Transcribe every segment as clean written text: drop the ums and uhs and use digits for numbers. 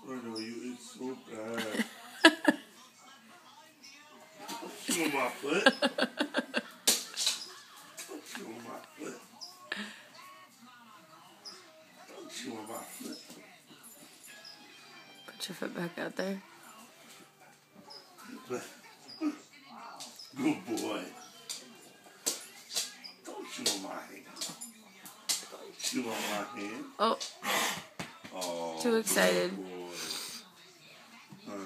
I know you. It's so bad. Chew on my foot. Don't chew on my foot. Don't chew on my foot. Put your foot back out there. Good boy. Don't chew on my hand. Don't chew on my hand. Oh. Oh, Too excited. Good boy. I know.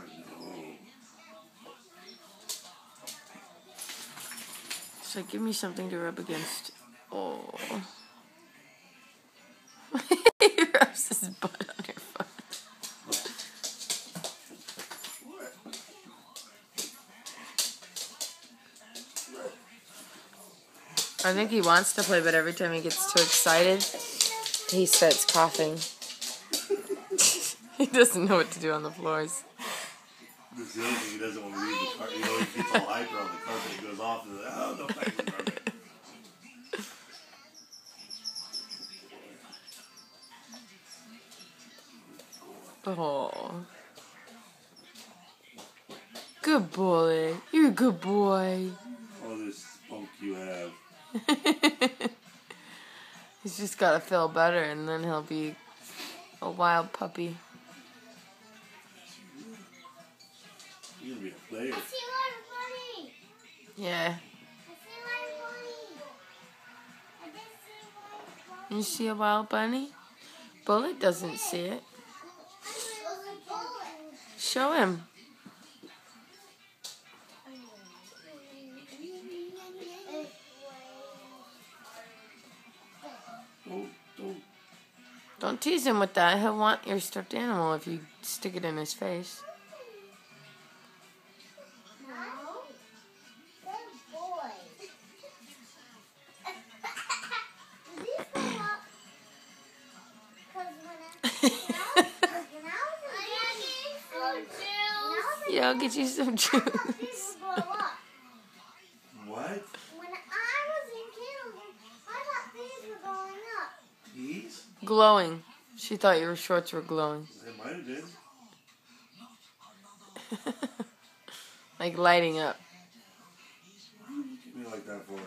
So give me something to rub against. Oh. He rubs his butt on your foot. I think he wants to play, but every time he gets too excited, he starts coughing. He doesn't know what to do on the floors. This is the other thing, he doesn't want to leave the carpet. You know, he gets all hyper on the carpet. He goes off and he's like, oh, no, back to the carpet. Oh. Good boy. You're a good boy. All this spunk you have. He's just got to feel better, and then he'll be a wild puppy. You're going to be a player. I see a bunny. Yeah. I see a bunny. I did see a bunny. You see a wild bunny? Bullet doesn't see it. Show him. Don't tease him with that. He'll want your stuffed animal if you stick it in his face. Yeah, I'll get you some juice. What? When I was in kindergarten, I thought these were going up. These? Glowing. She thought your shorts were glowing. It might have been. Like lighting up. What do you give me like that for?